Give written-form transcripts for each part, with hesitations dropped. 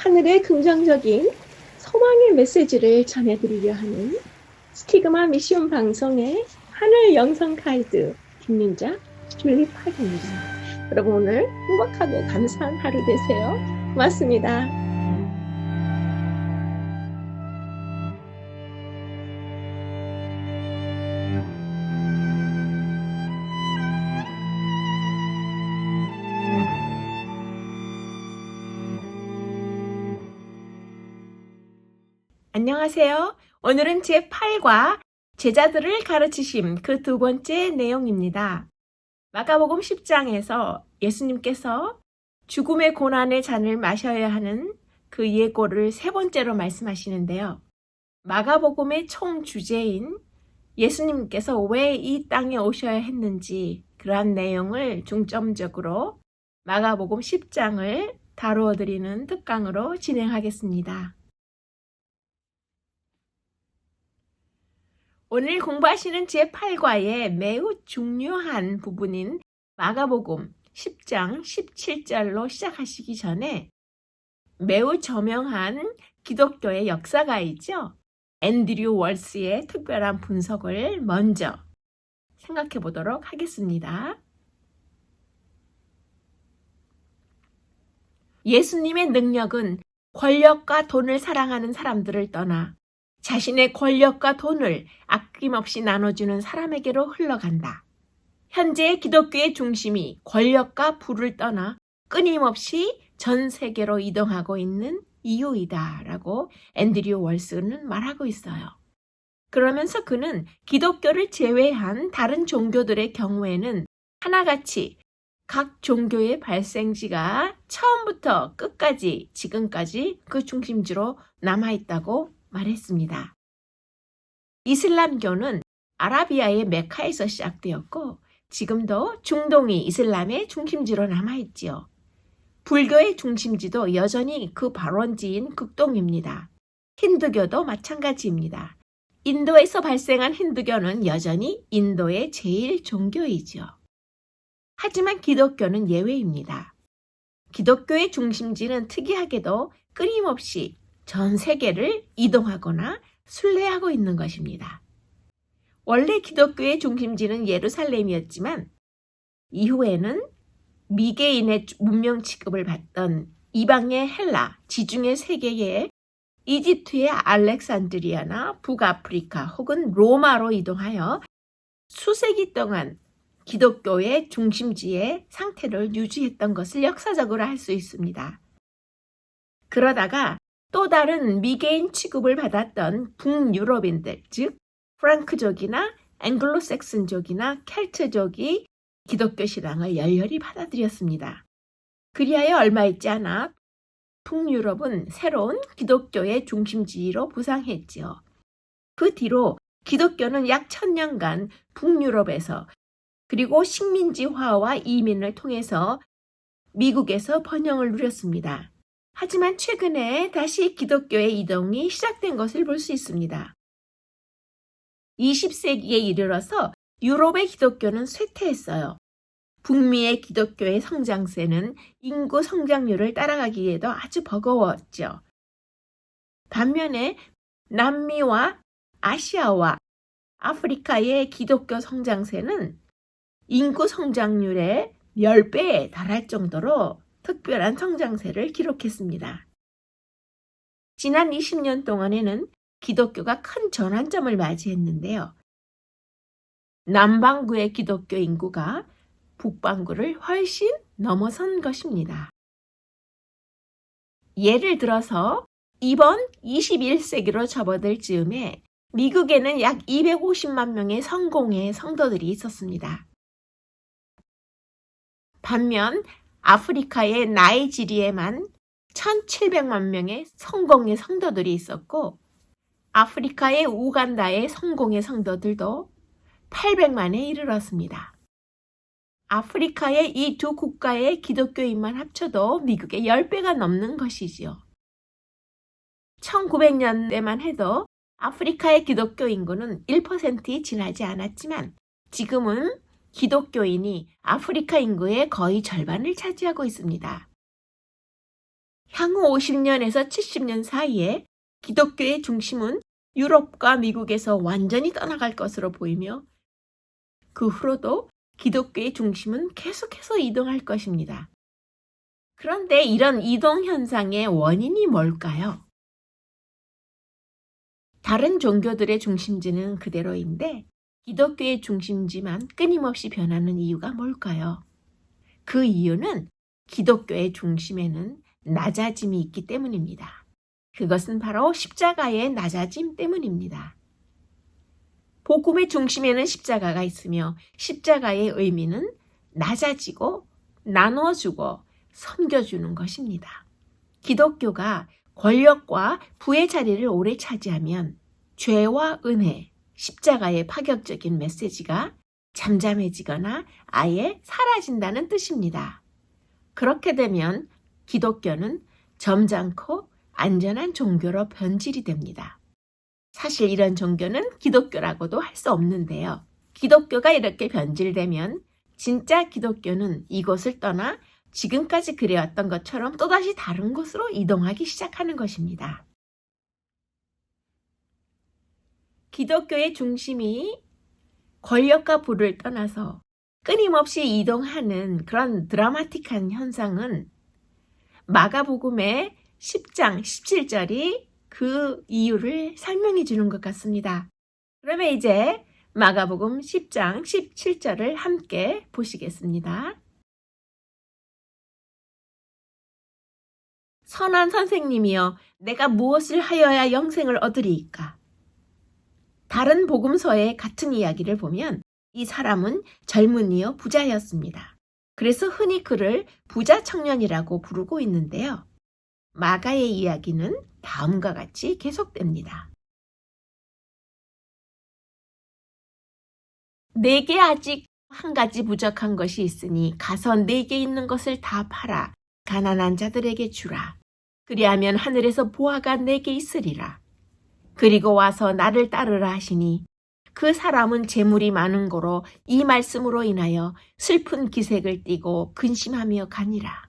하늘의 긍정적인 소망의 메시지를 전해드리려 하는 스티그마 미션 방송의 하늘 영성 가이드 김민자 줄리팍입니다. 여러분 오늘 행복하고 감사한 하루 되세요. 고맙습니다. 안녕하세요. 오늘은 제8과 제자들을 가르치심 그 두 번째 내용입니다. 마가복음 10장에서 예수님께서 죽음의 고난의 잔을 마셔야 하는 그 예고를 세 번째로 말씀하시는데요. 마가복음의 총 주제인 예수님께서 왜 이 땅에 오셔야 했는지 그러한 내용을 중점적으로 마가복음 10장을 다루어 드리는 특강으로 진행하겠습니다. 오늘 공부하시는 제8과의 매우 중요한 부분인 마가복음 10장 17절로 시작하시기 전에 매우 저명한 기독교의 역사가이죠. 앤드류 월스의 특별한 분석을 먼저 생각해 보도록 하겠습니다. 예수님의 능력은 권력과 돈을 사랑하는 사람들을 떠나 자신의 권력과 돈을 아낌없이 나눠주는 사람에게로 흘러간다. 현재의 기독교의 중심이 권력과 부를 떠나 끊임없이 전 세계로 이동하고 있는 이유이다 라고 앤드류 월스는 말하고 있어요. 그러면서 그는 기독교를 제외한 다른 종교들의 경우에는 하나같이 각 종교의 발생지가 처음부터 끝까지 지금까지 그 중심지로 남아있다고 말했습니다. 이슬람교는 아라비아의 메카에서 시작되었고 지금도 중동이 이슬람의 중심지로 남아있지요. 불교의 중심지도 여전히 그 발원지인 극동입니다. 힌두교도 마찬가지입니다. 인도에서 발생한 힌두교는 여전히 인도의 제일 종교이지요. 하지만 기독교는 예외입니다. 기독교의 중심지는 특이하게도 끊임없이 전 세계를 이동하거나 순례하고 있는 것입니다. 원래 기독교의 중심지는 예루살렘이었지만 이후에는 미개인의 문명 취급을 받던 이방의 헬라, 지중해 세계의 이집트의 알렉산드리아나 북아프리카 혹은 로마로 이동하여 수세기 동안 기독교의 중심지의 상태를 유지했던 것을 역사적으로 할 수 있습니다. 그러다가 또 다른 미개인 취급을 받았던 북유럽인들, 즉 프랑크족이나 앵글로색슨족이나 켈트족이 기독교 신앙을 열렬히 받아들였습니다. 그리하여 얼마 있지 않아 북유럽은 새로운 기독교의 중심지로 부상했지요. 그 뒤로 기독교는 약 1000년간 북유럽에서 그리고 식민지화와 이민을 통해서 미국에서 번영을 누렸습니다. 하지만 최근에 다시 기독교의 이동이 시작된 것을 볼 수 있습니다. 20세기에 이르러서 유럽의 기독교는 쇠퇴했어요. 북미의 기독교의 성장세는 인구 성장률을 따라가기에도 아주 버거웠죠. 반면에 남미와 아시아와 아프리카의 기독교 성장세는 인구 성장률의 10배에 달할 정도로 특별한 성장세를 기록했습니다. 지난 20년 동안에는 기독교가 큰 전환점을 맞이했는데요. 남반구의 기독교 인구가 북반구를 훨씬 넘어선 것입니다. 예를 들어서 이번 21세기로 접어들 즈음에 미국에는 약 250만 명의 성공의 성도들이 있었습니다. 반면 아프리카의 나이지리에만 1700만 명의 성공의 성도들이 있었고 아프리카의 우간다의 성공의 성도들도 800만에 이르렀습니다. 아프리카의 이 두 국가의 기독교인만 합쳐도 미국의 10배가 넘는 것이지요. 1900년대만 해도 아프리카의 기독교 인구는 1%이 지나지 않았지만 지금은 기독교인이 아프리카 인구의 거의 절반을 차지하고 있습니다. 향후 50년에서 70년 사이에 기독교의 중심은 유럽과 미국에서 완전히 떠나갈 것으로 보이며 그 후로도 기독교의 중심은 계속해서 이동할 것입니다. 그런데 이런 이동 현상의 원인이 뭘까요? 다른 종교들의 중심지는 그대로인데 기독교의 중심지만 끊임없이 변하는 이유가 뭘까요? 그 이유는 기독교의 중심에는 낮아짐이 있기 때문입니다. 그것은 바로 십자가의 낮아짐 때문입니다. 복음의 중심에는 십자가가 있으며 십자가의 의미는 낮아지고 나눠주고 섬겨주는 것입니다. 기독교가 권력과 부의 자리를 오래 차지하면 죄와 은혜, 십자가의 파격적인 메시지가 잠잠해지거나 아예 사라진다는 뜻입니다. 그렇게 되면 기독교는 점잖고 안전한 종교로 변질이 됩니다. 사실 이런 종교는 기독교라고도 할 수 없는데요. 기독교가 이렇게 변질되면 진짜 기독교는 이곳을 떠나 지금까지 그래왔던 것처럼 또다시 다른 곳으로 이동하기 시작하는 것입니다. 기독교의 중심이 권력과 부를 떠나서 끊임없이 이동하는 그런 드라마틱한 현상은 마가복음의 10장 17절이 그 이유를 설명해 주는 것 같습니다. 그러면 이제 마가복음 10장 17절을 함께 보시겠습니다. 선한 선생님이여, 내가 무엇을 하여야 영생을 얻으리이까? 다른 복음서의 같은 이야기를 보면 이 사람은 젊은이여 부자였습니다. 그래서 흔히 그를 부자 청년이라고 부르고 있는데요. 마가의 이야기는 다음과 같이 계속됩니다. 내게 아직 한 가지 부족한 것이 있으니 가서 내게 있는 것을 다 팔아 가난한 자들에게 주라. 그리하면 하늘에서 보화가 내게 있으리라. 그리고 와서 나를 따르라 하시니 그 사람은 재물이 많은 고로 이 말씀으로 인하여 슬픈 기색을 띠고 근심하며 가니라.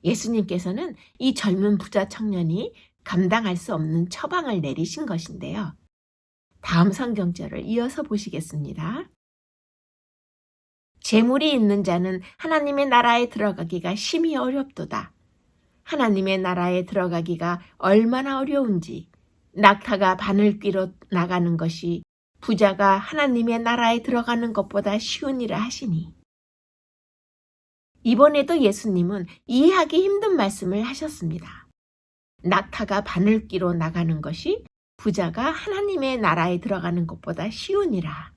예수님께서는 이 젊은 부자 청년이 감당할 수 없는 처방을 내리신 것인데요. 다음 성경절을 이어서 보시겠습니다. 재물이 있는 자는 하나님의 나라에 들어가기가 심히 어렵도다. 하나님의 나라에 들어가기가 얼마나 어려운지 낙타가 바늘귀로 나가는 것이 부자가 하나님의 나라에 들어가는 것보다 쉬우니라 하시니. 이번에도 예수님은 이해하기 힘든 말씀을 하셨습니다. 낙타가 바늘귀로 나가는 것이 부자가 하나님의 나라에 들어가는 것보다 쉬우니라.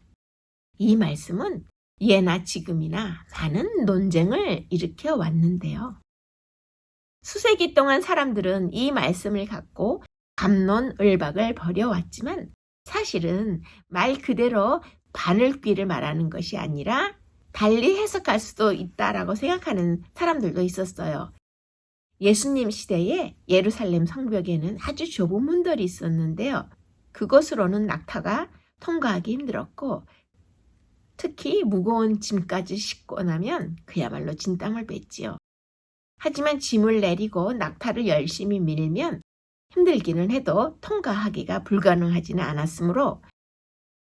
이 말씀은 예나 지금이나 많은 논쟁을 일으켜 왔는데요. 수세기 동안 사람들은 이 말씀을 갖고 갑론을박을 벌여왔지만 사실은 말 그대로 바늘귀를 말하는 것이 아니라 달리 해석할 수도 있다라고 생각하는 사람들도 있었어요. 예수님 시대에 예루살렘 성벽에는 아주 좁은 문들이 있었는데요. 그곳으로는 낙타가 통과하기 힘들었고 특히 무거운 짐까지 싣고 나면 그야말로 진땀을 뺐지요. 하지만 짐을 내리고 낙타를 열심히 밀면 힘들기는 해도 통과하기가 불가능하지는 않았으므로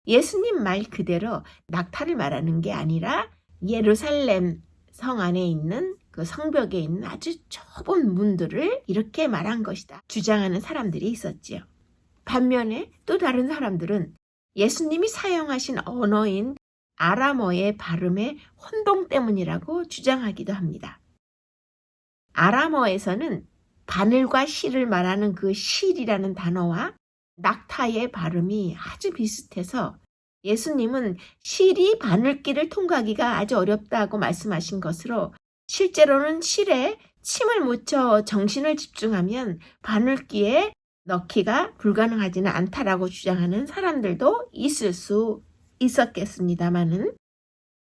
예수님 말 그대로 낙타를 말하는 게 아니라 예루살렘 성 안에 있는 그 성벽에 있는 아주 좁은 문들을 이렇게 말한 것이다 주장하는 사람들이 있었지요. 반면에 또 다른 사람들은 예수님이 사용하신 언어인 아람어의 발음의 혼동 때문이라고 주장하기도 합니다. 아람어에서는 바늘과 실을 말하는 그 실이라는 단어와 낙타의 발음이 아주 비슷해서 예수님은 실이 바늘길을 통과하기가 아주 어렵다고 말씀하신 것으로 실제로는 실에 침을 묻혀 정신을 집중하면 바늘귀에 넣기가 불가능하지는 않다라고 주장하는 사람들도 있을 수 있었겠습니다마는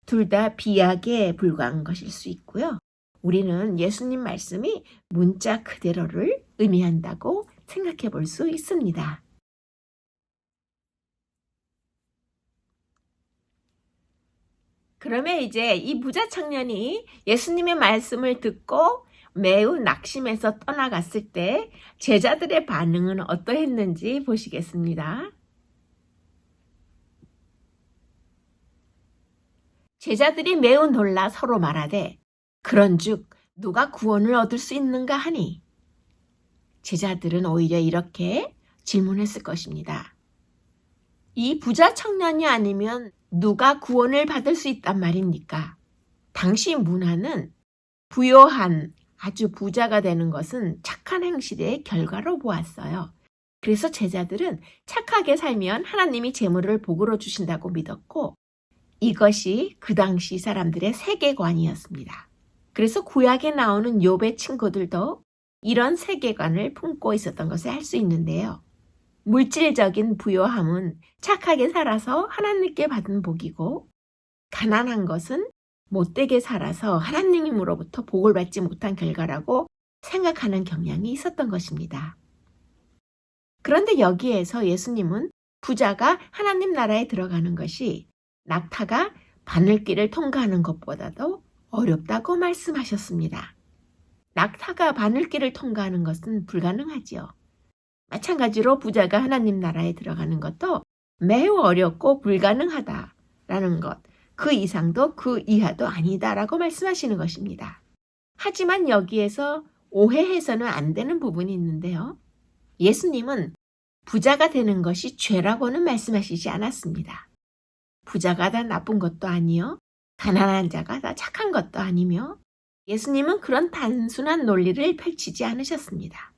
둘 다 비약에 불과한 것일 수 있고요. 우리는 예수님 말씀이 문자 그대로를 의미한다고 생각해 볼 수 있습니다. 그러면 이제 이 부자 청년이 예수님의 말씀을 듣고 매우 낙심해서 떠나갔을 때 제자들의 반응은 어떠했는지 보시겠습니다. 제자들이 매우 놀라 서로 말하되 그런즉 누가 구원을 얻을 수 있는가 하니 제자들은 오히려 이렇게 질문했을 것입니다. 이 부자 청년이 아니면 누가 구원을 받을 수 있단 말입니까? 당시 문화는 부요한 아주 부자가 되는 것은 착한 행실의 결과로 보았어요. 그래서 제자들은 착하게 살면 하나님이 재물을 복으로 주신다고 믿었고 이것이 그 당시 사람들의 세계관이었습니다. 그래서 구약에 나오는 욥의 친구들도 이런 세계관을 품고 있었던 것을 알 수 있는데요. 물질적인 부요함은 착하게 살아서 하나님께 받은 복이고 가난한 것은 못되게 살아서 하나님으로부터 복을 받지 못한 결과라고 생각하는 경향이 있었던 것입니다. 그런데 여기에서 예수님은 부자가 하나님 나라에 들어가는 것이 낙타가 바늘길을 통과하는 것보다도 어렵다고 말씀하셨습니다. 낙타가 바늘길을 통과하는 것은 불가능하지요. 마찬가지로 부자가 하나님 나라에 들어가는 것도 매우 어렵고 불가능하다라는 것, 그 이상도 그 이하도 아니다라고 말씀하시는 것입니다. 하지만 여기에서 오해해서는 안 되는 부분이 있는데요. 예수님은 부자가 되는 것이 죄라고는 말씀하시지 않았습니다. 부자가 다 나쁜 것도 아니요, 가난한 자가 다 착한 것도 아니며 예수님은 그런 단순한 논리를 펼치지 않으셨습니다.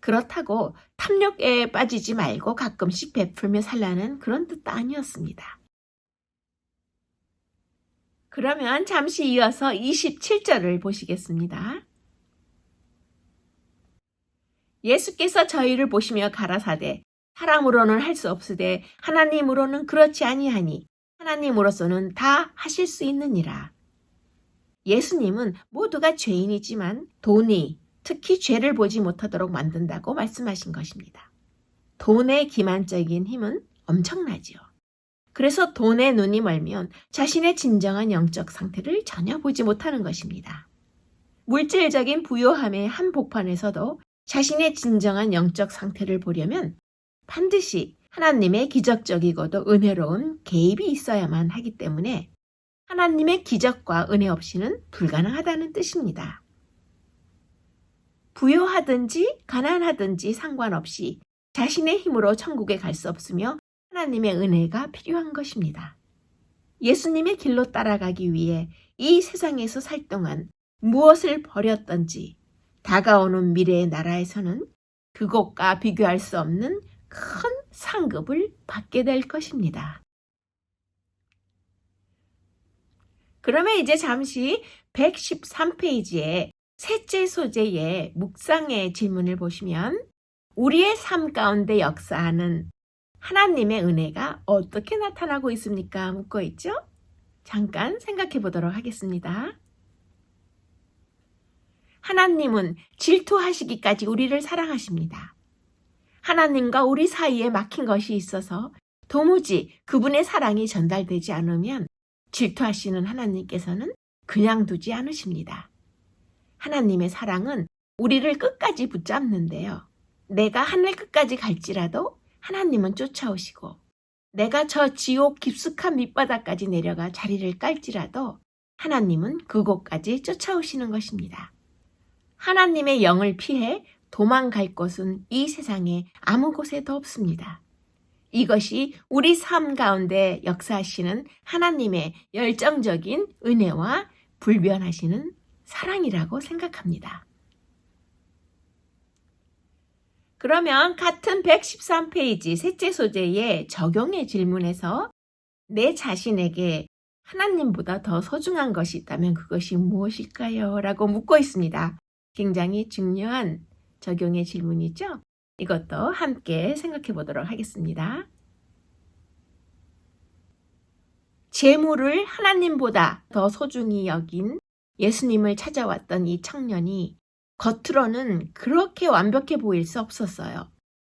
그렇다고 탐욕에 빠지지 말고 가끔씩 베풀며 살라는 그런 뜻도 아니었습니다. 그러면 잠시 이어서 27절을 보시겠습니다. 예수께서 저희를 보시며 가라사대 사람으로는 할 수 없으되 하나님으로는 그렇지 아니하니 하나님으로서는 다 하실 수 있느니라. 예수님은 모두가 죄인이지만 돈이 특히 죄를 보지 못하도록 만든다고 말씀하신 것입니다. 돈의 기만적인 힘은 엄청나지요. 그래서 돈에 눈이 멀면 자신의 진정한 영적 상태를 전혀 보지 못하는 것입니다. 물질적인 부요함의 한복판에서도 자신의 진정한 영적 상태를 보려면 반드시 하나님의 기적적이고도 은혜로운 개입이 있어야만 하기 때문에 하나님의 기적과 은혜 없이는 불가능하다는 뜻입니다. 부요하든지 가난하든지 상관없이 자신의 힘으로 천국에 갈 수 없으며 하나님의 은혜가 필요한 것입니다. 예수님의 길로 따라가기 위해 이 세상에서 살 동안 무엇을 버렸던지 다가오는 미래의 나라에서는 그것과 비교할 수 없는 큰 상급을 받게 될 것입니다. 그러면 이제 잠시 113페이지에 셋째 소재의 묵상의 질문을 보시면 우리의 삶 가운데 역사하는 하나님의 은혜가 어떻게 나타나고 있습니까? 묻고 있죠? 잠깐 생각해 보도록 하겠습니다. 하나님은 질투하시기까지 우리를 사랑하십니다. 하나님과 우리 사이에 막힌 것이 있어서 도무지 그분의 사랑이 전달되지 않으면 질투하시는 하나님께서는 그냥 두지 않으십니다. 하나님의 사랑은 우리를 끝까지 붙잡는데요. 내가 하늘 끝까지 갈지라도 하나님은 쫓아오시고 내가 저 지옥 깊숙한 밑바닥까지 내려가 자리를 깔지라도 하나님은 그곳까지 쫓아오시는 것입니다. 하나님의 영을 피해 도망갈 곳은 이 세상에 아무 곳에도 없습니다. 이것이 우리 삶 가운데 역사하시는 하나님의 열정적인 은혜와 불변하시는 사랑이라고 생각합니다. 그러면 같은 113페이지 셋째 소재의 적용의 질문에서 내 자신에게 하나님보다 더 소중한 것이 있다면 그것이 무엇일까요? 라고 묻고 있습니다. 굉장히 중요한 적용의 질문이죠? 이것도 함께 생각해 보도록 하겠습니다. 재물을 하나님보다 더 소중히 여긴 예수님을 찾아왔던 이 청년이 겉으로는 그렇게 완벽해 보일 수 없었어요.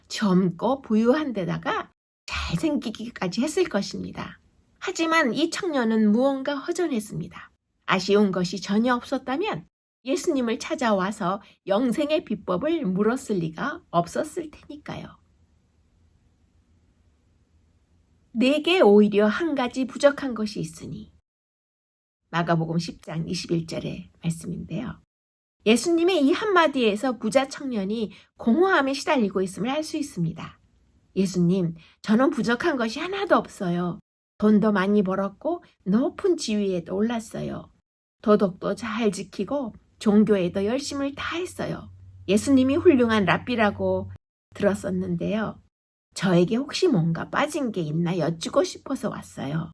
젊고 부유한 데다가 잘생기기까지 했을 것입니다. 하지만 이 청년은 무언가 허전했습니다. 아쉬운 것이 전혀 없었다면 예수님을 찾아와서 영생의 비법을 물었을 리가 없었을 테니까요. 내게 오히려 한 가지 부족한 것이 있으니. 마가복음 10장 21절의 말씀인데요. 예수님의 이 한마디에서 부자 청년이 공허함에 시달리고 있음을 알 수 있습니다. 예수님, 저는 부족한 것이 하나도 없어요. 돈도 많이 벌었고 높은 지위에도 올랐어요. 도덕도 잘 지키고 종교에도 열심을 다했어요. 예수님이 훌륭한 랍비라고 들었었는데요. 저에게 혹시 뭔가 빠진 게 있나 여쭈고 싶어서 왔어요.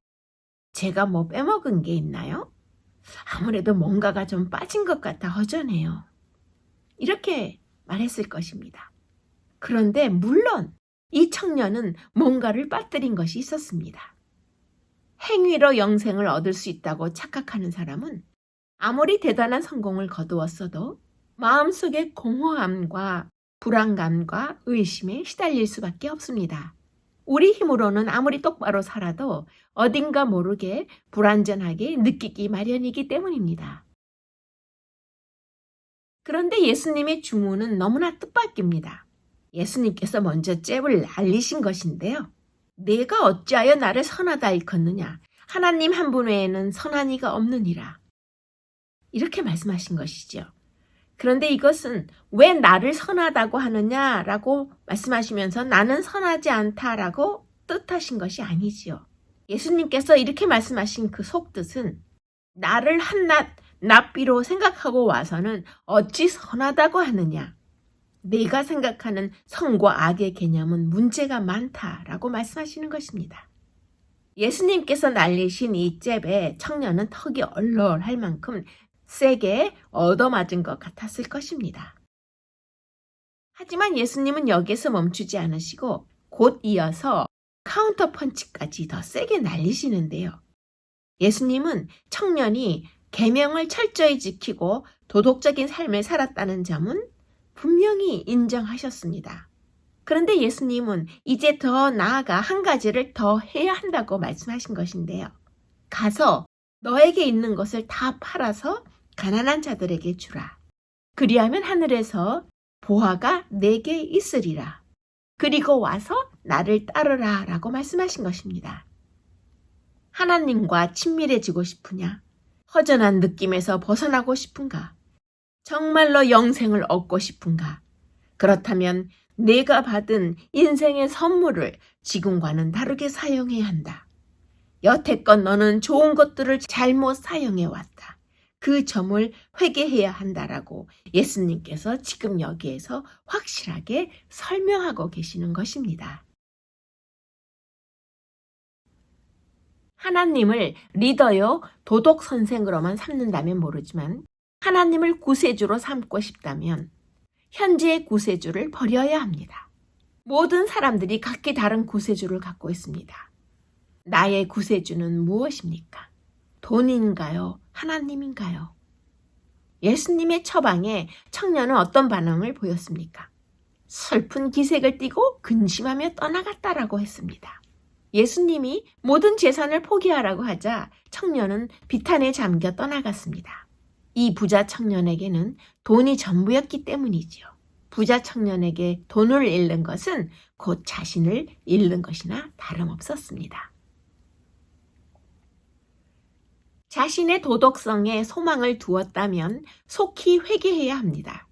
제가 뭐 빼먹은 게 있나요? 아무래도 뭔가가 좀 빠진 것 같아 허전해요. 이렇게 말했을 것입니다. 그런데 물론 이 청년은 뭔가를 빠뜨린 것이 있었습니다. 행위로 영생을 얻을 수 있다고 착각하는 사람은 아무리 대단한 성공을 거두었어도 마음속에 공허함과 불안감과 의심에 시달릴 수밖에 없습니다. 우리 힘으로는 아무리 똑바로 살아도 어딘가 모르게 불완전하게 느끼기 마련이기 때문입니다. 그런데 예수님의 주문은 너무나 뜻밖입니다. 예수님께서 먼저 잽을 날리신 것인데요. 내가 어찌하여 나를 선하다 일컫느냐? 하나님 한 분 외에는 선한 이가 없느니라. 이렇게 말씀하신 것이죠. 그런데 이것은 왜 나를 선하다고 하느냐라고 말씀하시면서 나는 선하지 않다라고 뜻하신 것이 아니지요. 예수님께서 이렇게 말씀하신 그 속뜻은 나를 한낱 랍비로 생각하고 와서는 어찌 선하다고 하느냐. 내가 생각하는 선과 악의 개념은 문제가 많다라고 말씀하시는 것입니다. 예수님께서 날리신 이 잽에 청년은 턱이 얼얼할 만큼 세게 얻어맞은 것 같았을 것입니다. 하지만 예수님은 여기서 멈추지 않으시고 곧 이어서 카운터 펀치까지 더 세게 날리시는데요. 예수님은 청년이 계명을 철저히 지키고 도덕적인 삶을 살았다는 점은 분명히 인정하셨습니다. 그런데 예수님은 이제 더 나아가 한 가지를 더 해야 한다고 말씀하신 것인데요. 가서 너에게 있는 것을 다 팔아서 가난한 자들에게 주라. 그리하면 하늘에서 보화가 내게 있으리라. 그리고 와서 나를 따르라 라고 말씀하신 것입니다. 하나님과 친밀해지고 싶으냐? 허전한 느낌에서 벗어나고 싶은가? 정말로 영생을 얻고 싶은가? 그렇다면 내가 받은 인생의 선물을 지금과는 다르게 사용해야 한다. 여태껏 너는 좋은 것들을 잘못 사용해왔다. 그 점을 회개해야 한다라고 예수님께서 지금 여기에서 확실하게 설명하고 계시는 것입니다. 하나님을 리더요, 도덕 선생으로만 삼는다면 모르지만 하나님을 구세주로 삼고 싶다면 현재의 구세주를 버려야 합니다. 모든 사람들이 각기 다른 구세주를 갖고 있습니다. 나의 구세주는 무엇입니까? 돈인가요? 하나님인가요? 예수님의 처방에 청년은 어떤 반응을 보였습니까? 슬픈 기색을 띠고 근심하며 떠나갔다라고 했습니다. 예수님이 모든 재산을 포기하라고 하자 청년은 비탄에 잠겨 떠나갔습니다. 이 부자 청년에게는 돈이 전부였기 때문이지요. 부자 청년에게 돈을 잃는 것은 곧 자신을 잃는 것이나 다름없었습니다. 자신의 도덕성에 소망을 두었다면 속히 회개해야 합니다.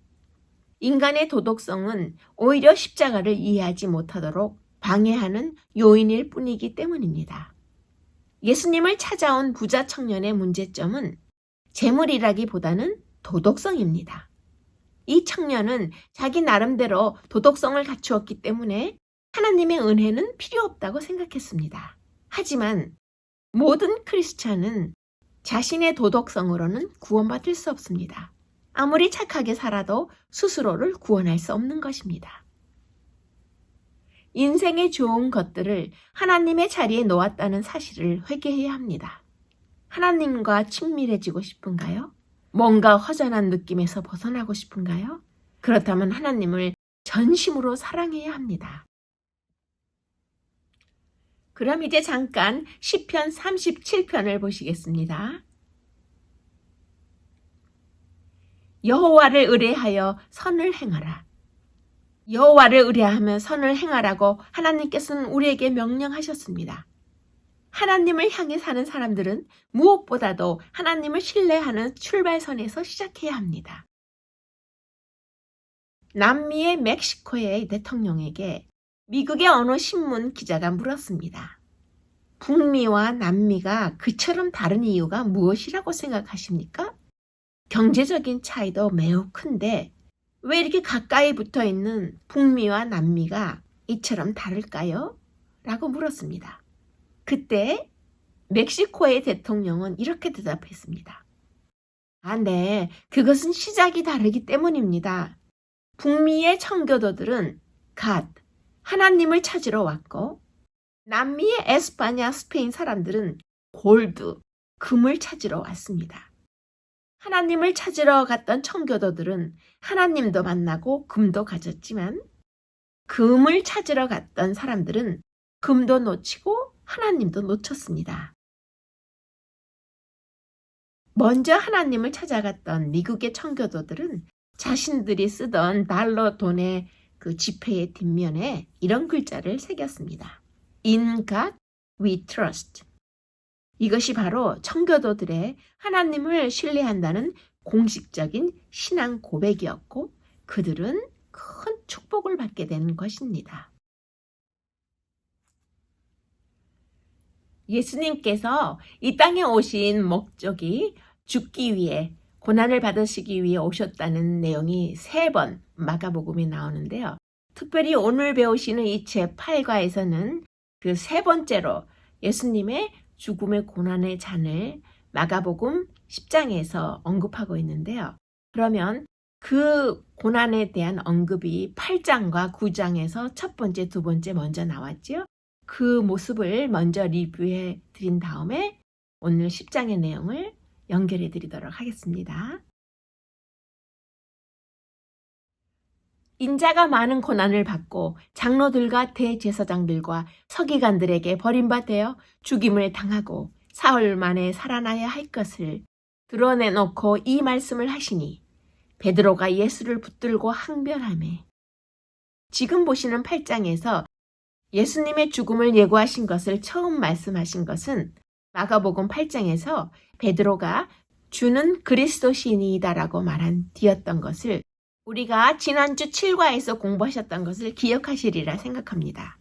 인간의 도덕성은 오히려 십자가를 이해하지 못하도록 방해하는 요인일 뿐이기 때문입니다. 예수님을 찾아온 부자 청년의 문제점은 재물이라기보다는 도덕성입니다. 이 청년은 자기 나름대로 도덕성을 갖추었기 때문에 하나님의 은혜는 필요 없다고 생각했습니다. 하지만 모든 크리스찬은 자신의 도덕성으로는 구원받을 수 없습니다. 아무리 착하게 살아도 스스로를 구원할 수 없는 것입니다. 인생의 좋은 것들을 하나님의 자리에 놓았다는 사실을 회개해야 합니다. 하나님과 친밀해지고 싶은가요? 뭔가 허전한 느낌에서 벗어나고 싶은가요? 그렇다면 하나님을 전심으로 사랑해야 합니다. 그럼 이제 잠깐 시편 37편을 보시겠습니다. 여호와를 의뢰하여 선을 행하라. 여호와를 의뢰하며 선을 행하라고 하나님께서는 우리에게 명령하셨습니다. 하나님을 향해 사는 사람들은 무엇보다도 하나님을 신뢰하는 출발선에서 시작해야 합니다. 남미의 멕시코의 대통령에게 미국의 어느 신문 기자가 물었습니다. 북미와 남미가 그처럼 다른 이유가 무엇이라고 생각하십니까? 경제적인 차이도 매우 큰데 왜 이렇게 가까이 붙어 있는 북미와 남미가 이처럼 다를까요? 라고 물었습니다. 그때 멕시코의 대통령은 이렇게 대답했습니다. 네, 그것은 시작이 다르기 때문입니다. 북미의 청교도들은 갓, 하나님을 찾으러 왔고 남미의 에스파냐, 스페인 사람들은 골드, 금을 찾으러 왔습니다. 하나님을 찾으러 갔던 청교도들은 하나님도 만나고 금도 가졌지만 금을 찾으러 갔던 사람들은 금도 놓치고 하나님도 놓쳤습니다. 먼저 하나님을 찾아갔던 미국의 청교도들은 자신들이 쓰던 달러 돈의 그 지폐의 뒷면에 이런 글자를 새겼습니다. In God we trust. 이것이 바로 청교도들의 하나님을 신뢰한다는 공식적인 신앙 고백이었고 그들은 큰 축복을 받게 되는 것입니다. 예수님께서 이 땅에 오신 목적이 죽기 위해 고난을 받으시기 위해 오셨다는 내용이 3번 마가복음에 나오는데요. 특별히 오늘 배우시는 이 제8과에서는 그 3번째로 예수님의 죽음의 고난의 잔을 마가복음 10장에서 언급하고 있는데요. 그러면 그 고난에 대한 언급이 8장과 9장에서 첫 번째, 두 번째 먼저 나왔죠. 그 모습을 먼저 리뷰해 드린 다음에 오늘 10장의 내용을 연결해 드리도록 하겠습니다. 인자가 많은 고난을 받고 장로들과 대제사장들과 서기관들에게 버림받아 죽임을 당하고 사흘 만에 살아나야 할 것을 드러내놓고 이 말씀을 하시니 베드로가 예수를 붙들고 항변하매 지금 보시는 8장에서 예수님의 죽음을 예고하신 것을 처음 말씀하신 것은 마가복음 8장에서 베드로가 주는 그리스도시니이다라고 말한 뒤였던 것을 우리가 지난주 7과에서 공부하셨던 것을 기억하시리라 생각합니다.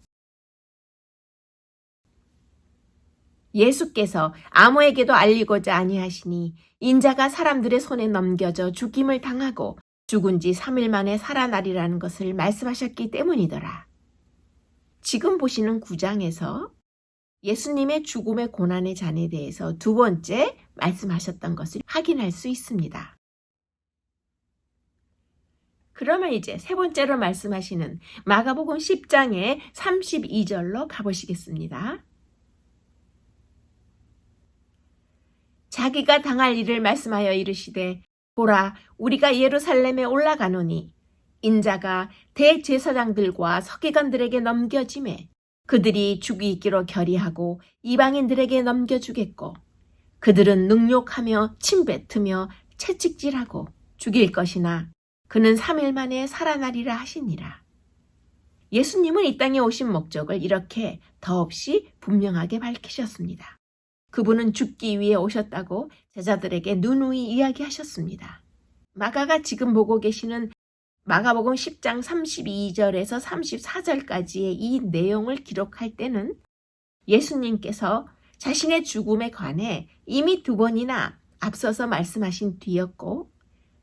예수께서 아무에게도 알리고자 아니하시니 인자가 사람들의 손에 넘겨져 죽임을 당하고 죽은 지 3일 만에 살아나리라는 것을 말씀하셨기 때문이더라. 지금 보시는 9장에서 예수님의 죽음의 고난의 잔에 대해서 두 번째 말씀하셨던 것을 확인할 수 있습니다. 그러면 이제 세 번째로 말씀하시는 마가복음 10장의 32절로 가보시겠습니다. 자기가 당할 일을 말씀하여 이르시되 보라 우리가 예루살렘에 올라가노니 인자가 대제사장들과 서기관들에게 넘겨지매 그들이 죽이기로 결의하고 이방인들에게 넘겨주겠고 그들은 능욕하며 침뱉으며 채찍질하고 죽일 것이나 그는 3일 만에 살아나리라 하시니라. 예수님은 이 땅에 오신 목적을 이렇게 더없이 분명하게 밝히셨습니다. 그분은 죽기 위해 오셨다고 제자들에게 누누이 이야기하셨습니다. 마가가 지금 보고 계시는 마가복음 10장 32절에서 34절까지의 이 내용을 기록할 때는 예수님께서 자신의 죽음에 관해 이미 2번이나 앞서서 말씀하신 뒤였고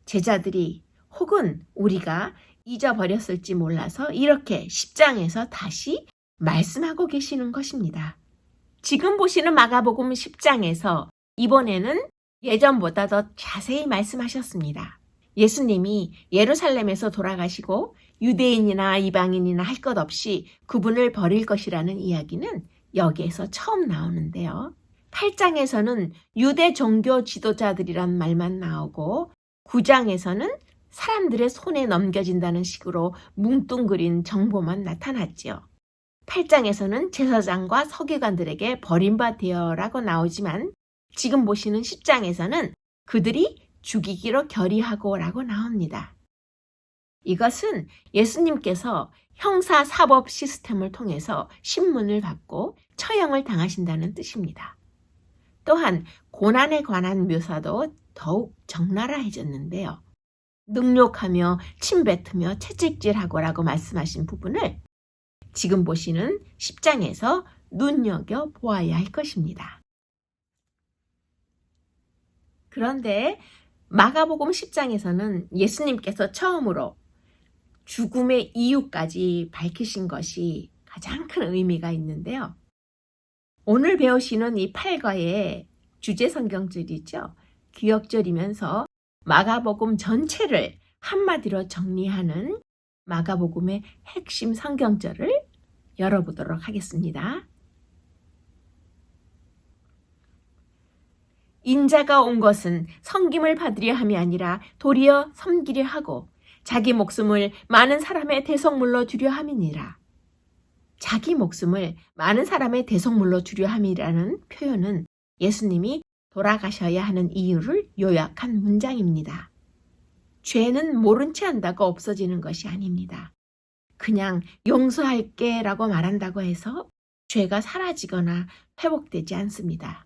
제자들이 혹은 우리가 잊어버렸을지 몰라서 이렇게 10장에서 다시 말씀하고 계시는 것입니다. 지금 보시는 마가복음 10장에서 이번에는 예전보다 더 자세히 말씀하셨습니다. 예수님이 예루살렘에서 돌아가시고 유대인이나 이방인이나 할 것 없이 그분을 버릴 것이라는 이야기는 여기에서 처음 나오는데요. 8장에서는 유대 종교 지도자들이란 말만 나오고 9장에서는 사람들의 손에 넘겨진다는 식으로 뭉뚱그린 정보만 나타났지요. 8장에서는 제사장과 서기관들에게 버림받으라고 나오지만 지금 보시는 10장에서는 그들이 죽이기로 결의하고라고 나옵니다. 이것은 예수님께서 형사사법 시스템을 통해서 신문을 받고 처형을 당하신다는 뜻입니다. 또한 고난에 관한 묘사도 더욱 적나라해졌는데요. 능욕하며 침뱉으며 채찍질하고라고 말씀하신 부분을 지금 보시는 10장에서 눈여겨보아야 할 것입니다. 그런데 마가복음 10장에서는 예수님께서 처음으로 죽음의 이유까지 밝히신 것이 가장 큰 의미가 있는데요. 오늘 배우시는 이 8과의 주제 성경절이죠. 기억절이면서 마가복음 전체를 한마디로 정리하는 마가복음의 핵심 성경절을 열어보도록 하겠습니다. 인자가 온 것은 섬김을 받으려 함이 아니라 도리어 섬기려 하고 자기 목숨을 많은 사람의 대속물로 주려 함이니라. 자기 목숨을 많은 사람의 대속물로 주려 함이라는 표현은 예수님이 돌아가셔야 하는 이유를 요약한 문장입니다. 죄는 모른 채 한다고 없어지는 것이 아닙니다. 그냥 용서할게 라고 말한다고 해서 죄가 사라지거나 회복되지 않습니다.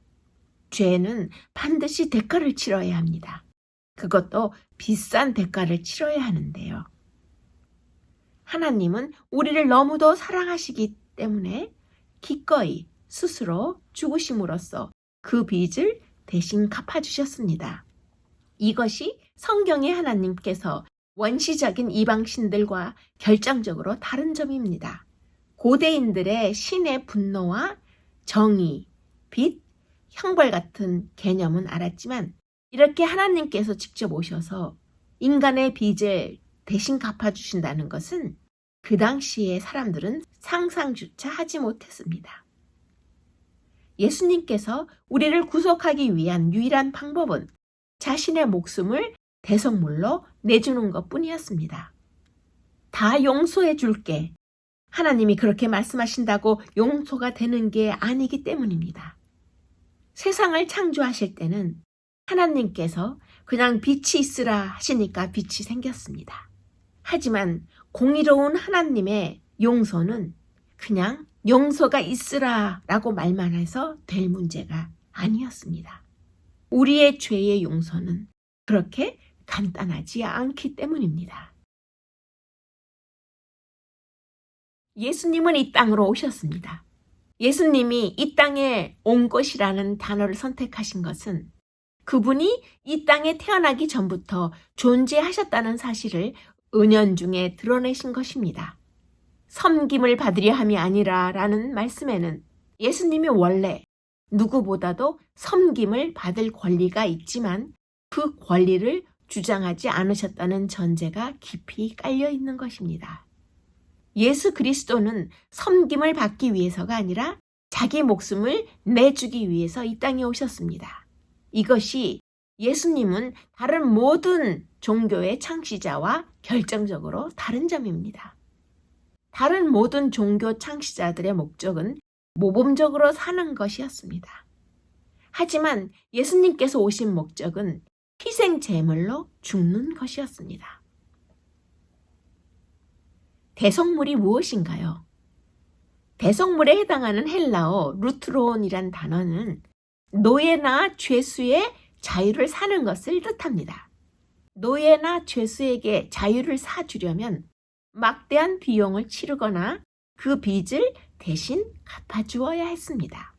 죄는 반드시 대가를 치러야 합니다. 그것도 비싼 대가를 치러야 하는데요. 하나님은 우리를 너무도 사랑하시기 때문에 기꺼이 스스로 죽으심으로써 그 빚을 대신 갚아주셨습니다. 이것이 성경의 하나님께서 원시적인 이방신들과 결정적으로 다른 점입니다. 고대인들의 신의 분노와 정의, 빚, 형벌 같은 개념은 알았지만 이렇게 하나님께서 직접 오셔서 인간의 빚을 대신 갚아주신다는 것은 그 당시의 사람들은 상상조차 하지 못했습니다. 예수님께서 우리를 구속하기 위한 유일한 방법은 자신의 목숨을 대속물로 내주는 것뿐이었습니다. 다 용서해 줄게. 하나님이 그렇게 말씀하신다고 용서가 되는 게 아니기 때문입니다. 세상을 창조하실 때는 하나님께서 그냥 빛이 있으라 하시니까 빛이 생겼습니다. 하지만 공의로운 하나님의 용서는 그냥 용서가 있으라 라고 말만 해서 될 문제가 아니었습니다. 우리의 죄의 용서는 그렇게 간단하지 않기 때문입니다. 예수님은 이 땅으로 오셨습니다. 예수님이 이 땅에 온 것이라는 단어를 선택하신 것은 그분이 이 땅에 태어나기 전부터 존재하셨다는 사실을 은연중에 드러내신 것입니다. 섬김을 받으려 함이 아니라 라는 말씀에는 예수님이 원래 누구보다도 섬김을 받을 권리가 있지만 그 권리를 주장하지 않으셨다는 전제가 깊이 깔려 있는 것입니다. 예수 그리스도는 섬김을 받기 위해서가 아니라 자기 목숨을 내주기 위해서 이 땅에 오셨습니다. 이것이 예수님은 다른 모든 종교의 창시자와 결정적으로 다른 점입니다. 다른 모든 종교 창시자들의 목적은 모범적으로 사는 것이었습니다. 하지만 예수님께서 오신 목적은 희생 제물로 죽는 것이었습니다. 대속물이 무엇인가요? 대속물에 해당하는 헬라어 루트론이란 단어는 노예나 죄수의 자유를 사는 것을 뜻합니다. 노예나 죄수에게 자유를 사주려면 막대한 비용을 치르거나 그 빚을 대신 갚아주어야 했습니다.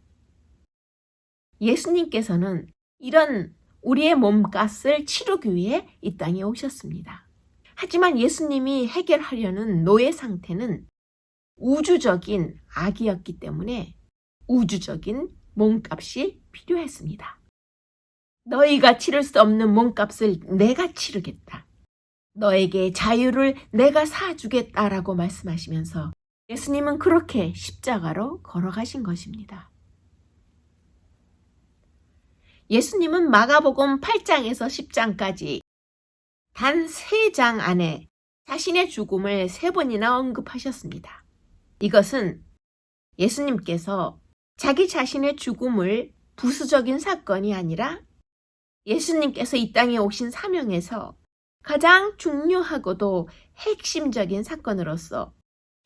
예수님께서는 이런 우리의 몸값을 치르기 위해 이 땅에 오셨습니다. 하지만 예수님이 해결하려는 노예 상태는 우주적인 악이었기 때문에 우주적인 몸값이 필요했습니다. 너희가 치를 수 없는 몸값을 내가 치르겠다. 너에게 자유를 내가 사주겠다라고 말씀하시면서 예수님은 그렇게 십자가로 걸어가신 것입니다. 예수님은 마가복음 8장에서 10장까지 단 3장 안에 자신의 죽음을 3번이나 언급하셨습니다. 이것은 예수님께서 자기 자신의 죽음을 부수적인 사건이 아니라 예수님께서 이 땅에 오신 사명에서 가장 중요하고도 핵심적인 사건으로서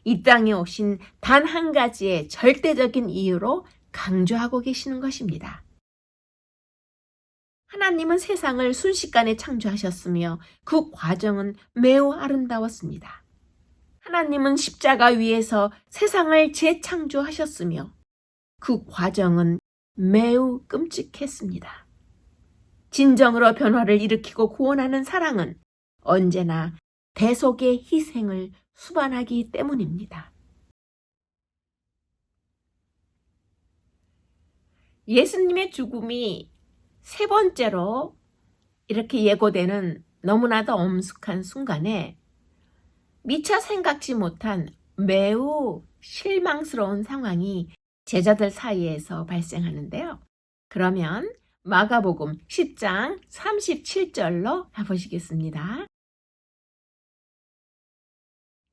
이 땅에 오신 단 한 가지의 절대적인 이유로 강조하고 계시는 것입니다. 하나님은 세상을 순식간에 창조하셨으며 그 과정은 매우 아름다웠습니다. 하나님은 십자가 위에서 세상을 재창조하셨으며 그 과정은 매우 끔찍했습니다. 진정으로 변화를 일으키고 구원하는 사랑은 언제나 대속의 희생을 수반하기 때문입니다. 예수님의 죽음이 세 번째로 이렇게 예고되는 너무나도 엄숙한 순간에 미처 생각지 못한 매우 실망스러운 상황이 제자들 사이에서 발생하는데요. 그러면 마가복음 10장 37절로 가보시겠습니다.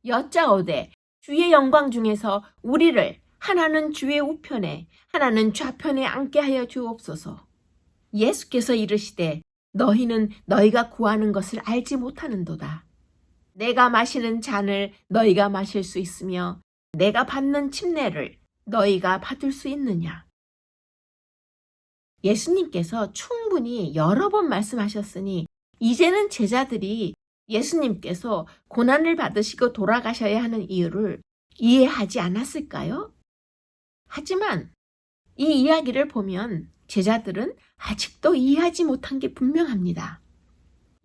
여짜오되 주의 영광 중에서 우리를 하나는 주의 우편에 하나는 좌편에 앉게 하여 주옵소서. 예수께서 이르시되 너희는 너희가 구하는 것을 알지 못하는도다. 내가 마시는 잔을 너희가 마실 수 있으며 내가 받는 침례를 너희가 받을 수 있느냐. 예수님께서 충분히 여러 번 말씀하셨으니 이제는 제자들이 예수님께서 고난을 받으시고 돌아가셔야 하는 이유를 이해하지 않았을까요? 하지만 이 이야기를 보면 제자들은 아직도 이해하지 못한 게 분명합니다.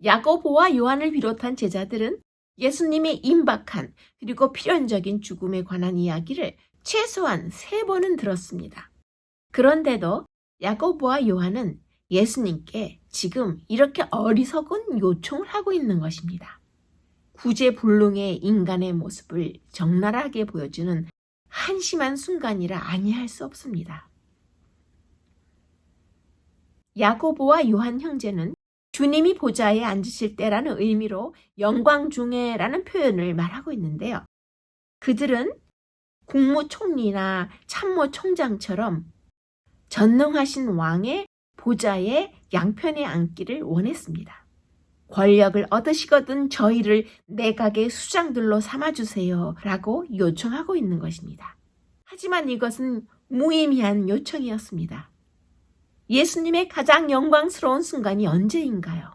야고보와 요한을 비롯한 제자들은 예수님의 임박한 그리고 필연적인 죽음에 관한 이야기를 최소한 3번은 들었습니다. 그런데도 야고보와 요한은 예수님께 지금 이렇게 어리석은 요청을 하고 있는 것입니다. 구제불능의 인간의 모습을 적나라하게 보여주는 한심한 순간이라 아니할 수 없습니다. 야고보와 요한 형제는 주님이 보좌에 앉으실 때라는 의미로 영광 중에라는 표현을 말하고 있는데요. 그들은 국무총리나 참모총장처럼 전능하신 왕의 보좌에 양편에 앉기를 원했습니다. 권력을 얻으시거든 저희를 내각의 수장들로 삼아주세요 라고 요청하고 있는 것입니다. 하지만 이것은 무의미한 요청이었습니다. 예수님의 가장 영광스러운 순간이 언제인가요?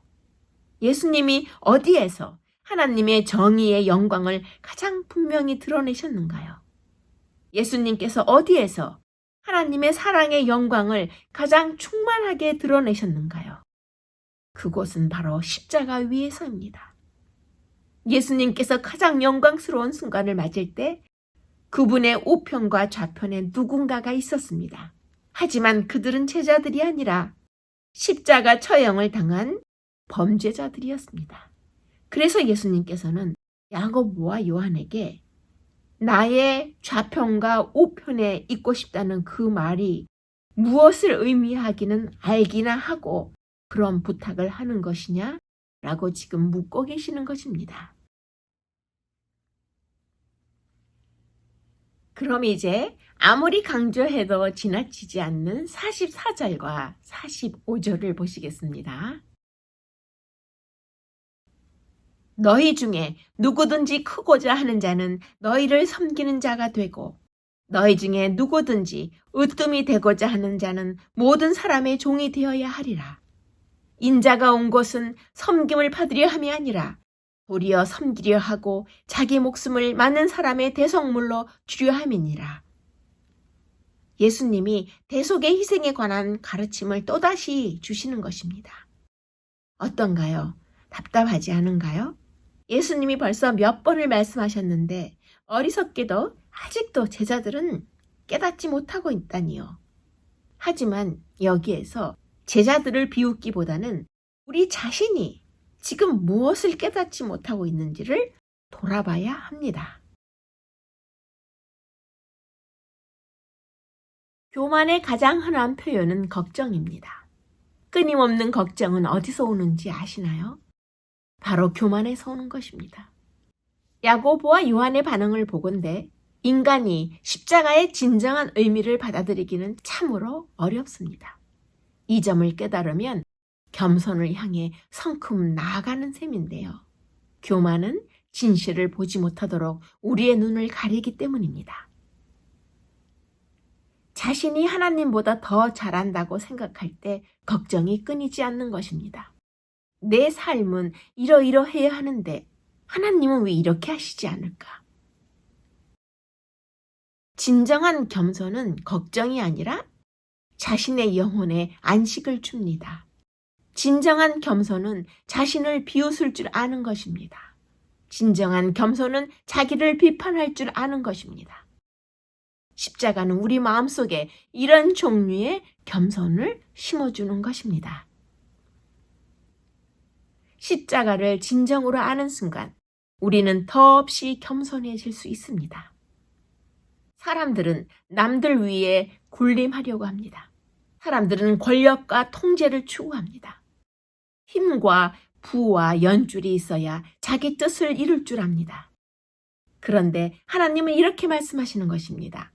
예수님이 어디에서 하나님의 정의의 영광을 가장 분명히 드러내셨는가요? 예수님께서 어디에서 하나님의 사랑의 영광을 가장 충만하게 드러내셨는가요? 그곳은 바로 십자가 위에서입니다. 예수님께서 가장 영광스러운 순간을 맞을 때 그분의 우편과 좌편에 누군가가 있었습니다. 하지만 그들은 제자들이 아니라 십자가 처형을 당한 범죄자들이었습니다. 그래서 예수님께서는 야고보와 요한에게 나의 좌편과 우편에 있고 싶다는 그 말이 무엇을 의미하기는 알기나 하고 그런 부탁을 하는 것이냐? 라고 지금 묻고 계시는 것입니다. 그럼 이제 아무리 강조해도 지나치지 않는 44절과 45절을 보시겠습니다. 너희 중에 누구든지 크고자 하는 자는 너희를 섬기는 자가 되고 너희 중에 누구든지 으뜸이 되고자 하는 자는 모든 사람의 종이 되어야 하리라. 인자가 온 곳은 섬김을 받으려 함이 아니라 도리어 섬기려 하고 자기 목숨을 많은 사람의 대속물로 주려 함이니라. 예수님이 대속의 희생에 관한 가르침을 또다시 주시는 것입니다. 어떤가요? 답답하지 않은가요? 예수님이 벌써 몇 번을 말씀하셨는데 어리석게도 아직도 제자들은 깨닫지 못하고 있다니요. 하지만 여기에서 제자들을 비웃기보다는 우리 자신이 지금 무엇을 깨닫지 못하고 있는지를 돌아봐야 합니다. 교만의 가장 흔한 표현은 걱정입니다. 끊임없는 걱정은 어디서 오는지 아시나요? 바로 교만에서 오는 것입니다. 야고보와 요한의 반응을 보건대 인간이 십자가의 진정한 의미를 받아들이기는 참으로 어렵습니다. 이 점을 깨달으면 겸손을 향해 성큼 나아가는 셈인데요. 교만은 진실을 보지 못하도록 우리의 눈을 가리기 때문입니다. 자신이 하나님보다 더 잘한다고 생각할 때 걱정이 끊이지 않는 것입니다. 내 삶은 이러이러해야 하는데 하나님은 왜 이렇게 하시지 않을까? 진정한 겸손은 걱정이 아니라 자신의 영혼에 안식을 줍니다. 진정한 겸손은 자신을 비웃을 줄 아는 것입니다. 진정한 겸손은 자기를 비판할 줄 아는 것입니다. 십자가는 우리 마음속에 이런 종류의 겸손을 심어주는 것입니다. 십자가를 진정으로 아는 순간 우리는 더없이 겸손해질 수 있습니다. 사람들은 남들 위에 군림하려고 합니다. 사람들은 권력과 통제를 추구합니다. 힘과 부와 연줄이 있어야 자기 뜻을 이룰 줄 압니다. 그런데 하나님은 이렇게 말씀하시는 것입니다.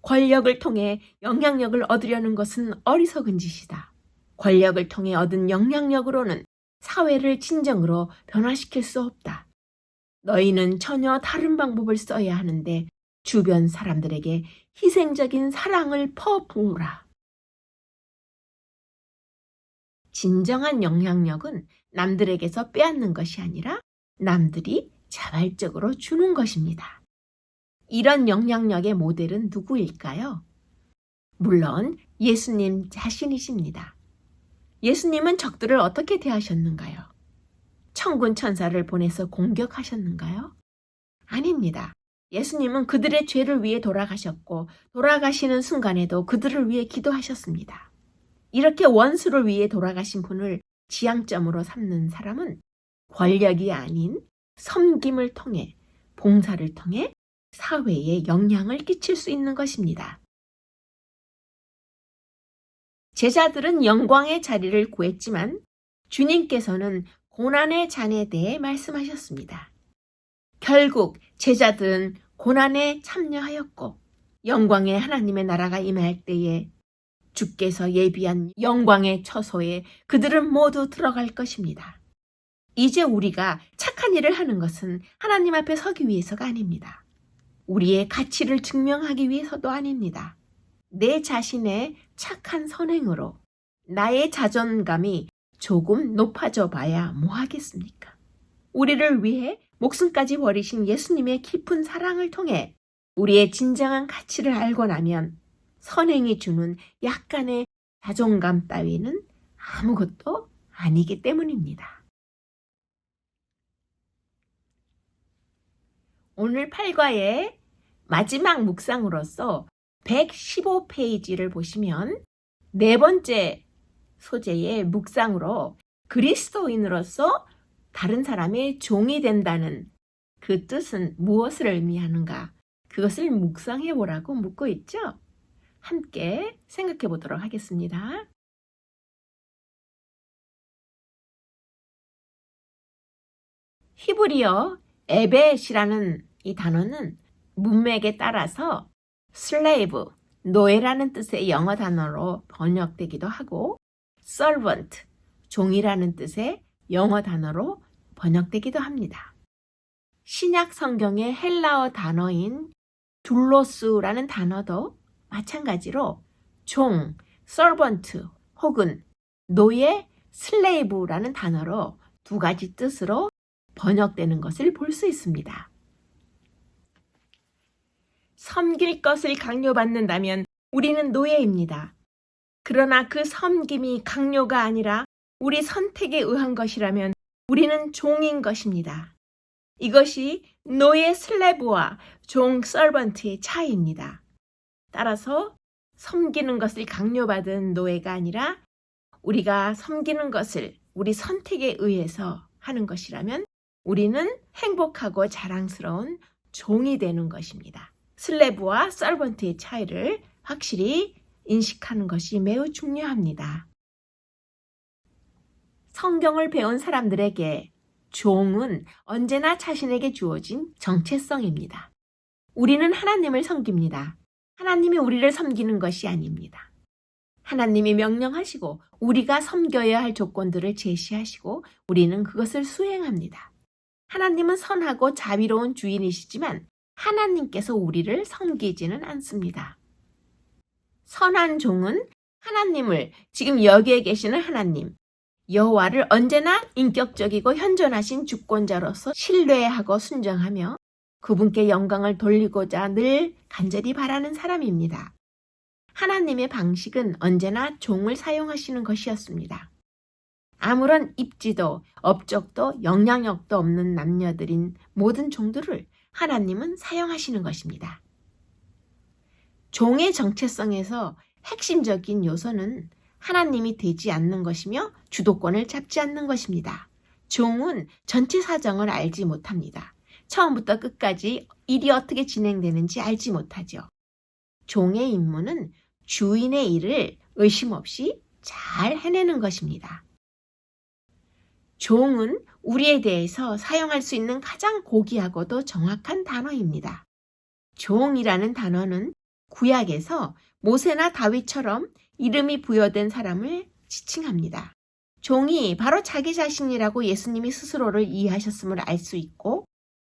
권력을 통해 영향력을 얻으려는 것은 어리석은 짓이다. 권력을 통해 얻은 영향력으로는 사회를 진정으로 변화시킬 수 없다. 너희는 전혀 다른 방법을 써야 하는데 주변 사람들에게 희생적인 사랑을 퍼부으라. 진정한 영향력은 남들에게서 빼앗는 것이 아니라 남들이 자발적으로 주는 것입니다. 이런 영향력의 모델은 누구일까요? 물론 예수님 자신이십니다. 예수님은 적들을 어떻게 대하셨는가요? 천군 천사를 보내서 공격하셨는가요? 아닙니다. 예수님은 그들의 죄를 위해 돌아가셨고 돌아가시는 순간에도 그들을 위해 기도하셨습니다. 이렇게 원수를 위해 돌아가신 분을 지향점으로 삼는 사람은 권력이 아닌 섬김을 통해 봉사를 통해 사회에 영향을 끼칠 수 있는 것입니다. 제자들은 영광의 자리를 구했지만 주님께서는 고난의 잔에 대해 말씀하셨습니다. 결국 제자들은 고난에 참여하였고 영광의 하나님의 나라가 임할 때에 주께서 예비한 영광의 처소에 그들은 모두 들어갈 것입니다. 이제 우리가 착한 일을 하는 것은 하나님 앞에 서기 위해서가 아닙니다. 우리의 가치를 증명하기 위해서도 아닙니다. 내 자신의 착한 선행으로 나의 자존감이 조금 높아져 봐야 뭐 하겠습니까? 우리를 위해 목숨까지 버리신 예수님의 깊은 사랑을 통해 우리의 진정한 가치를 알고 나면 선행이 주는 약간의 자존감 따위는 아무것도 아니기 때문입니다. 오늘 8과의 마지막 묵상으로서 115페이지를 보시면 네 번째 소재의 묵상으로 그리스도인으로서 다른 사람의 종이 된다는 그 뜻은 무엇을 의미하는가? 그것을 묵상해 보라고 묻고 있죠? 함께 생각해 보도록 하겠습니다. 히브리어 에벳이라는 이 단어는 문맥에 따라서 슬레이브, 노예라는 뜻의 영어 단어로 번역되기도 하고 servant, 종이라는 뜻의 영어 단어로 번역되기도 합니다. 신약 성경의 헬라어 단어인 둘로스라는 단어도 마찬가지로 종, servant 혹은 노예, 슬레이브라는 단어로 두 가지 뜻으로 번역되는 것을 볼 수 있습니다. 섬길 것을 강요받는다면 우리는 노예입니다. 그러나 그 섬김이 강요가 아니라 우리 선택에 의한 것이라면 우리는 종인 것입니다. 이것이 노예 슬래브와 종 서번트의 차이입니다. 따라서 섬기는 것을 강요받은 노예가 아니라 우리가 섬기는 것을 우리 선택에 의해서 하는 것이라면 우리는 행복하고 자랑스러운 종이 되는 것입니다. 슬래브와 서번트의 차이를 확실히 인식하는 것이 매우 중요합니다. 성경을 배운 사람들에게 종은 언제나 자신에게 주어진 정체성입니다. 우리는 하나님을 섬깁니다. 하나님이 우리를 섬기는 것이 아닙니다. 하나님이 명령하시고 우리가 섬겨야 할 조건들을 제시하시고 우리는 그것을 수행합니다. 하나님은 선하고 자비로운 주인이시지만 하나님께서 우리를 섬기지는 않습니다. 선한 종은 하나님을, 지금 여기에 계시는 하나님, 여호와를 언제나 인격적이고 현존하신 주권자로서 신뢰하고 순종하며 그분께 영광을 돌리고자 늘 간절히 바라는 사람입니다. 하나님의 방식은 언제나 종을 사용하시는 것이었습니다. 아무런 입지도 업적도 영향력도 없는 남녀들인 모든 종들을 하나님은 사용하시는 것입니다. 종의 정체성에서 핵심적인 요소는 하나님이 되지 않는 것이며 주도권을 잡지 않는 것입니다. 종은 전체 사정을 알지 못합니다. 처음부터 끝까지 일이 어떻게 진행되는지 알지 못하죠. 종의 임무는 주인의 일을 의심 없이 잘 해내는 것입니다. 종은 우리에 대해서 사용할 수 있는 가장 고귀하고도 정확한 단어입니다. 종이라는 단어는 구약에서 모세나 다윗처럼 이름이 부여된 사람을 지칭합니다. 종이 바로 자기 자신이라고 예수님이 스스로를 이해하셨음을 알 수 있고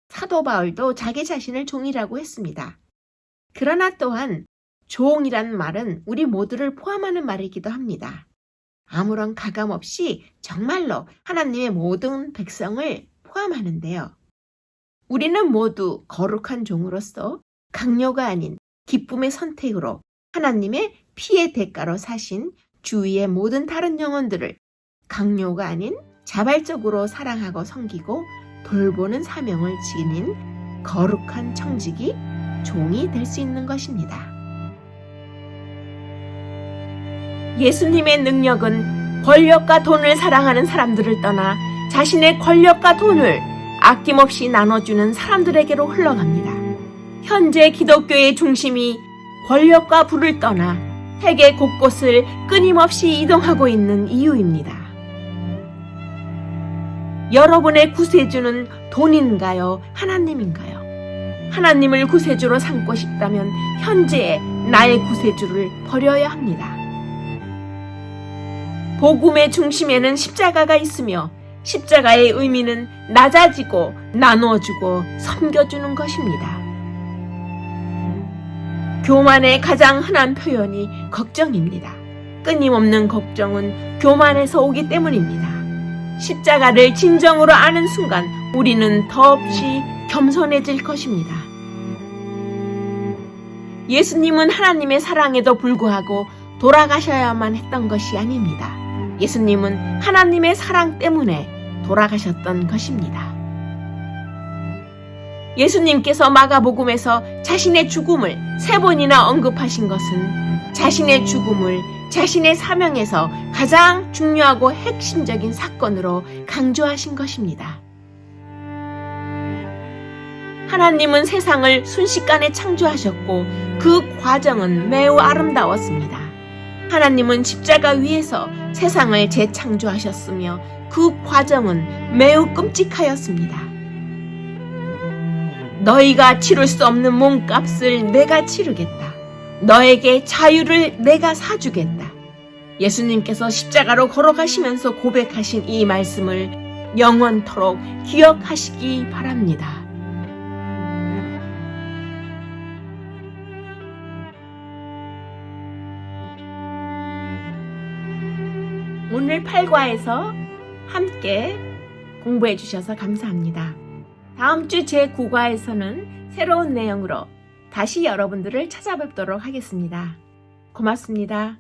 사도 바울도 자기 자신을 종이라고 했습니다. 그러나 또한 종이라는 말은 우리 모두를 포함하는 말이기도 합니다. 아무런 가감 없이 정말로 하나님의 모든 백성을 포함하는데요. 우리는 모두 거룩한 종으로서 강요가 아닌 기쁨의 선택으로 하나님의 피의 대가로 사신 주위의 모든 다른 영혼들을 강요가 아닌 자발적으로 사랑하고 섬기고 돌보는 사명을 지닌 거룩한 청직이 종이 될 수 있는 것입니다. 예수님의 능력은 권력과 돈을 사랑하는 사람들을 떠나 자신의 권력과 돈을 아낌없이 나눠주는 사람들에게로 흘러갑니다. 현재 기독교의 중심이 권력과 부를 떠나 세계 곳곳을 끊임없이 이동하고 있는 이유입니다. 여러분의 구세주는 돈인가요? 하나님인가요? 하나님을 구세주로 삼고 싶다면 현재의 나의 구세주를 버려야 합니다. 복음의 중심에는 십자가가 있으며 십자가의 의미는 낮아지고 나누어주고 섬겨주는 것입니다. 교만의 가장 흔한 표현이 걱정입니다. 끊임없는 걱정은 교만에서 오기 때문입니다. 십자가를 진정으로 아는 순간 우리는 더없이 겸손해질 것입니다. 예수님은 하나님의 사랑에도 불구하고 돌아가셔야만 했던 것이 아닙니다. 예수님은 하나님의 사랑 때문에 돌아가셨던 것입니다. 예수님께서 마가복음에서 자신의 죽음을 3번이나 언급하신 것은 자신의 죽음을 자신의 사명에서 가장 중요하고 핵심적인 사건으로 강조하신 것입니다. 하나님은 세상을 순식간에 창조하셨고 그 과정은 매우 아름다웠습니다. 하나님은 십자가 위에서 세상을 재창조하셨으며 그 과정은 매우 끔찍하였습니다. 너희가 치를 수 없는 몸값을 내가 치르겠다. 너에게 자유를 내가 사주겠다. 예수님께서 십자가로 걸어가시면서 고백하신 이 말씀을 영원토록 기억하시기 바랍니다. 오늘 8과에서 함께 공부해 주셔서 감사합니다. 다음 주 제9과에서는 새로운 내용으로 다시 여러분들을 찾아뵙도록 하겠습니다. 고맙습니다.